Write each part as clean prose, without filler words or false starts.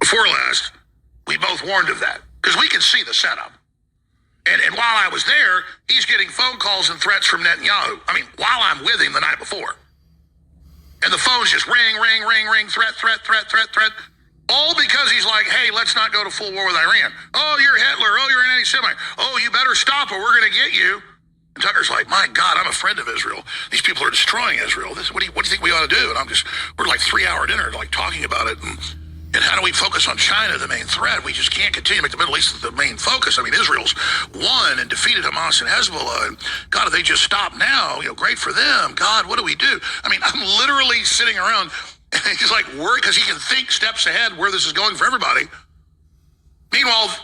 before last, we both warned of that because we could see the setup. And while I was there, he's getting phone calls and threats from Netanyahu. I mean, while I'm with him the night before. And the phones just ring, ring, ring, ring, threat. All because he's like, hey, let's not go to full war with Iran. Oh, you're Hitler. Oh, you're an anti-Semite. Oh, you better stop or we're going to get you. And Tucker's like, my God, I'm a friend of Israel. These people are destroying Israel. What do you think we ought to do? And we're like 3-hour dinner, like talking about it. And how do we focus on China, the main threat? We just can't continue to make the Middle East the main focus. I mean, Israel's won and defeated Hamas and Hezbollah. And God, if they just stop now, great for them. God, what do we do? I mean, I'm literally sitting around and he's like worried because he can think steps ahead where this is going for everybody. Meanwhile,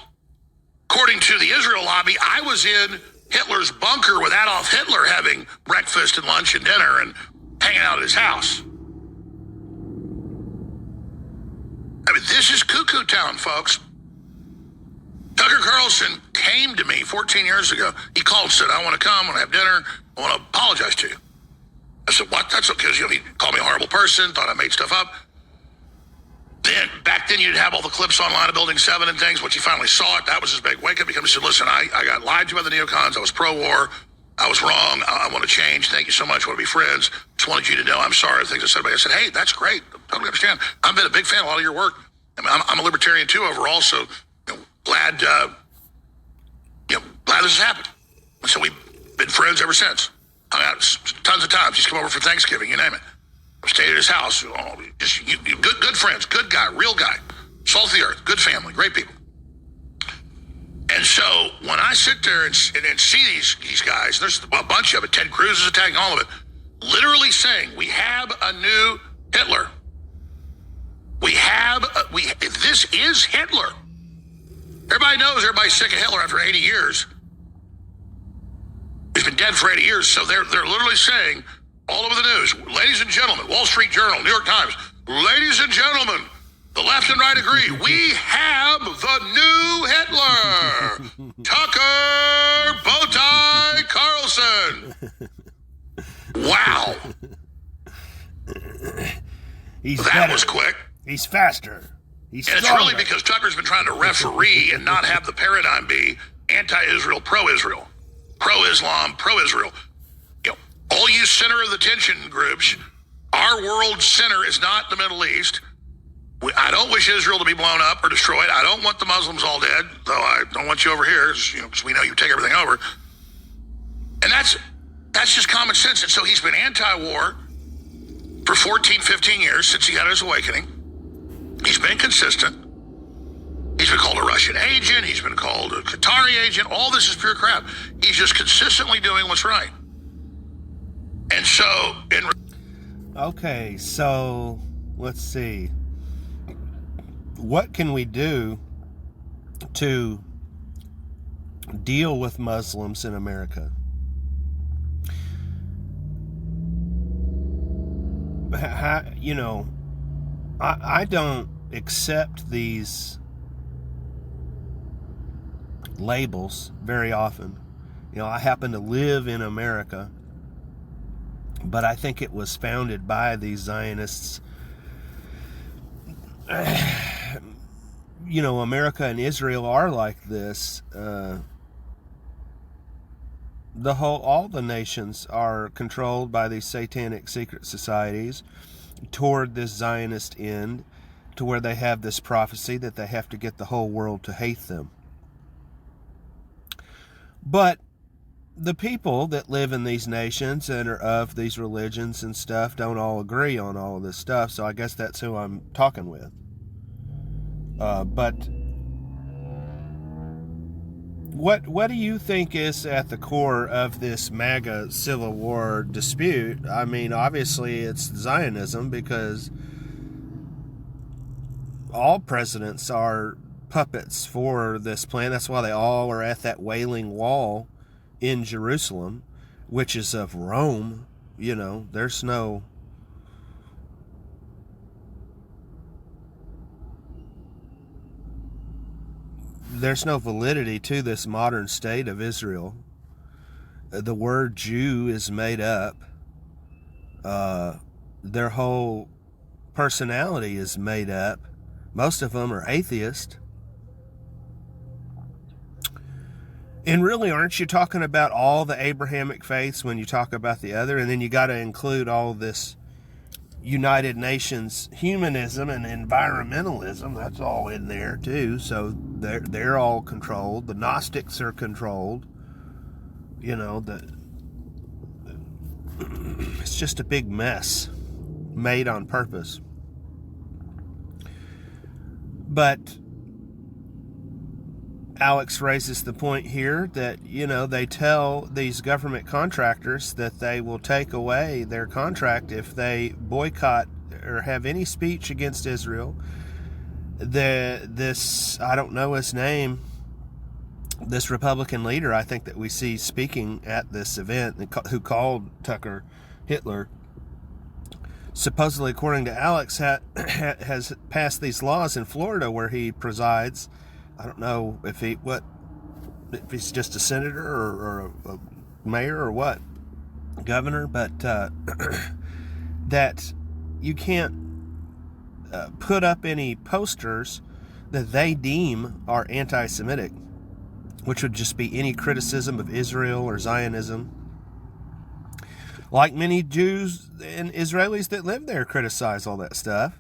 according to the Israel lobby, I was in Hitler's bunker with Adolf Hitler having breakfast and lunch and dinner and hanging out at his house. I mean, this is cuckoo town, folks. Tucker Carlson came to me 14 years ago. He called and said, I want to come, I want to have dinner, I want to apologize to you. I said, what? That's okay. He called me a horrible person, thought I made stuff up. Then, back then, you'd have all the clips online of Building 7 and things. Once he finally saw it, that was his big wake-up. He said, listen, I got lied to by the neocons. I was pro-war. I was wrong. I want to change. Thank you so much. I want to be friends. Just wanted you to know I'm sorry for things I said about you. I said, hey, that's great. I totally understand. I've been a big fan of a lot of your work. I mean, I'm a libertarian too overall, so glad this has happened. And so we've been friends ever since. I mean, tons of times. He's come over for Thanksgiving, you name it. I've stayed at his house. Good friends, good guy, real guy. Salt of the earth, good family, great people. And so when I sit there and see these guys, there's a bunch of it. Ted Cruz is attacking all of it, literally saying we have a new Hitler. This is Hitler. Everybody knows everybody's sick of Hitler after 80 years. He's been dead for 80 years, so they're literally saying all over the news, ladies and gentlemen, Wall Street Journal, New York Times, ladies and gentlemen, the left and right agree. We have the new Hitler. Tucker Bowtie Carlson. Wow. That was quick. He's faster. And it's really because Tucker's been trying to referee and not have the paradigm be anti-Israel, pro-Israel, pro-Islam, pro-Israel. All you center of the tension groups, our world center is not the Middle East. I don't wish Israel to be blown up or destroyed. I don't want the Muslims all dead, though I don't want you over here, because we know you take everything over. And that's just common sense. And so he's been anti-war for 14, 15 years since he had his awakening. He's been consistent. He's been called a Russian agent. He's been called a Qatari agent. All this is pure crap. He's just consistently doing what's right. And so... Okay, so let's see. What can we do to deal with Muslims in America? I don't accept these labels very often. I happen to live in America, but I think it was founded by these Zionists. America and Israel are like this. All the nations are controlled by these satanic secret societies toward this Zionist end, to where they have this prophecy that they have to get the whole world to hate them. But the people that live in these nations and are of these religions and stuff don't all agree on all of this stuff, so I guess that's who I'm talking with. But what do you think is at the core of this MAGA Civil War dispute? I mean, obviously it's Zionism, because all presidents are puppets for this plan. That's why they all are at that Wailing Wall in Jerusalem, which is of Rome. There's no... There's no validity to this modern state of Israel. The word Jew is made up. Their whole personality is made up. Most of them are atheists. And really, aren't you talking about all the Abrahamic faiths when you talk about the other? And then you got to include all this United Nations humanism and environmentalism. That's all in there too. So they're all controlled. The Gnostics are controlled. You know, it's just a big mess made on purpose. But Alex raises the point here that, you know, they tell these government contractors that they will take away their contract if they boycott or have any speech against Israel. This, I don't know his name, this Republican leader, I think, that we see speaking at this event, who called Tucker Hitler, supposedly, according to Alex, has passed these laws in Florida where he presides. I don't know if he's just a senator or a mayor or what, governor, but that you can't put up any posters that they deem are anti-Semitic, which would just be any criticism of Israel or Zionism. Like many Jews and Israelis that live there criticize all that stuff.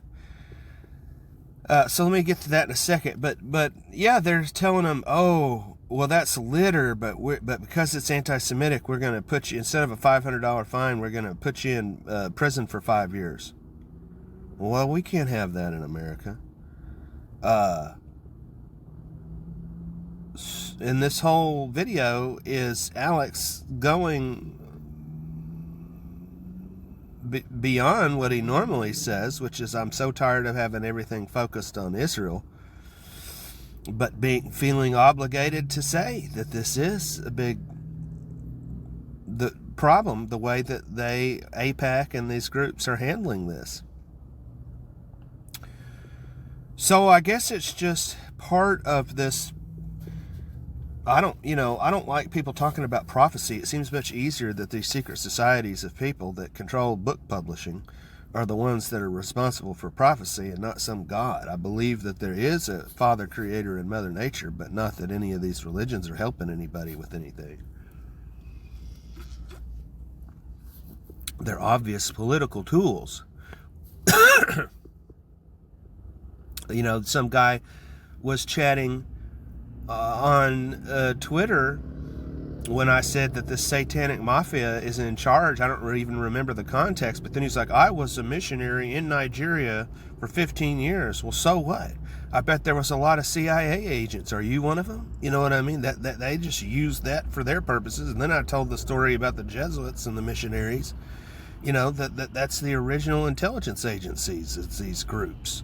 So let me get to that in a second. But yeah, they're telling them, oh, well, that's litter, but because it's anti-Semitic, we're going to put you, instead of a $500 fine, we're going to put you in prison for 5 years. Well, we can't have that in America. And this whole video is Alex going beyond what he normally says, which is, I'm so tired of having everything focused on Israel, but feeling obligated to say that this is the problem, the way that AIPAC and these groups are handling this. So I guess it's just part of this. I don't like people talking about prophecy. It seems much easier that these secret societies of people that control book publishing are the ones that are responsible for prophecy and not some God. I believe that there is a Father, Creator, and Mother Nature, but not that any of these religions are helping anybody with anything. They're obvious political tools. You know, some guy was chatting on Twitter when I said that the satanic mafia is in charge. I don't even remember the context, but then he's like, I was a missionary in Nigeria for 15 years. Well, so what? I bet there was a lot of CIA agents. Are you one of them? You know what I mean? That they just used that for their purposes. And then I told the story about the Jesuits and the missionaries. You know, that's the original intelligence agencies. It's these groups.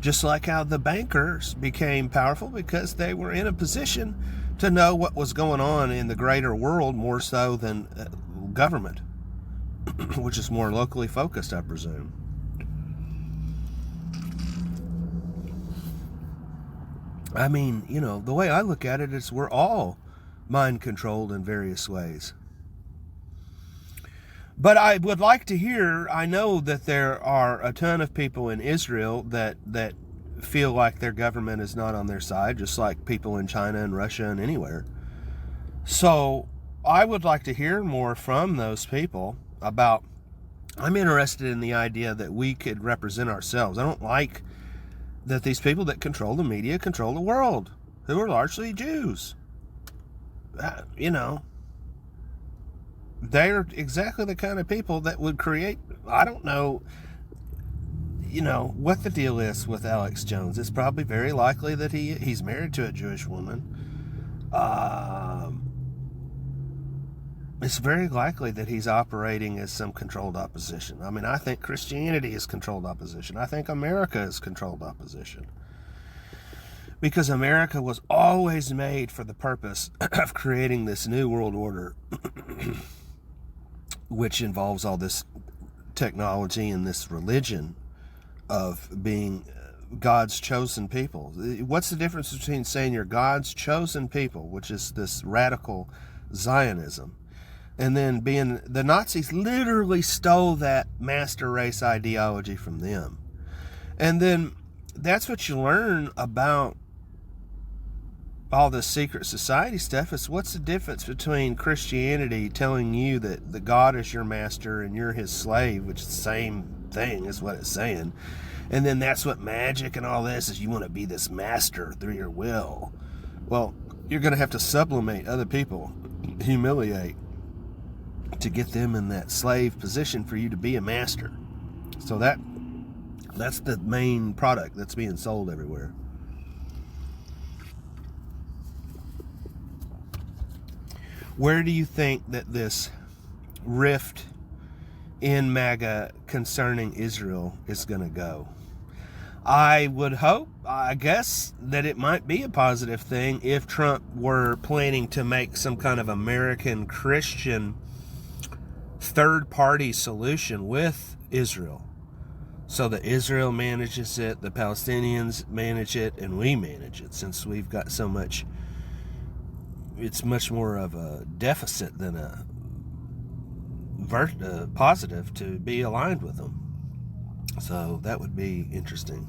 Just like how the bankers became powerful because they were in a position to know what was going on in the greater world more so than government, which is more locally focused, I presume. I mean, you know, the way I look at it is we're all mind controlled in various ways. But I would like to hear, I know that there are a ton of people in Israel that feel like their government is not on their side, just like people in China and Russia and anywhere. So I would like to hear more from those people about, I'm interested in the idea that we could represent ourselves. I don't like that these people that control the media control the world, who are largely Jews. You know, they're exactly the kind of people that would create, I don't know, you know, what the deal is with Alex Jones. It's probably very likely that he's married to a Jewish woman. It's very likely that he's operating as some controlled opposition. I mean, I think Christianity is controlled opposition. I think America is controlled opposition. Because America was always made for the purpose of creating this new world order, which involves all this technology and this religion of being God's chosen people. What's the difference between saying you're God's chosen people, which is this radical Zionism, and then being, the Nazis literally stole that master race ideology from them. And then that's what you learn about all this secret society stuff. Is what's the difference between Christianity telling you that the God is your master and you're his slave, which is the same thing is what it's saying, and then that's what magic and all this is, you want to be this master through your will. Well, you're going to have to sublimate other people, humiliate, to get them in that slave position for you to be a master. So that's the main product that's being sold everywhere. Where do you think that this rift in MAGA concerning Israel is going to go? I would hope, I guess, that it might be a positive thing if Trump were planning to make some kind of American Christian third-party solution with Israel, so that Israel manages it, the Palestinians manage it, and we manage it, since we've got so much. It's much more of a deficit than a positive to be aligned with them. So that would be interesting.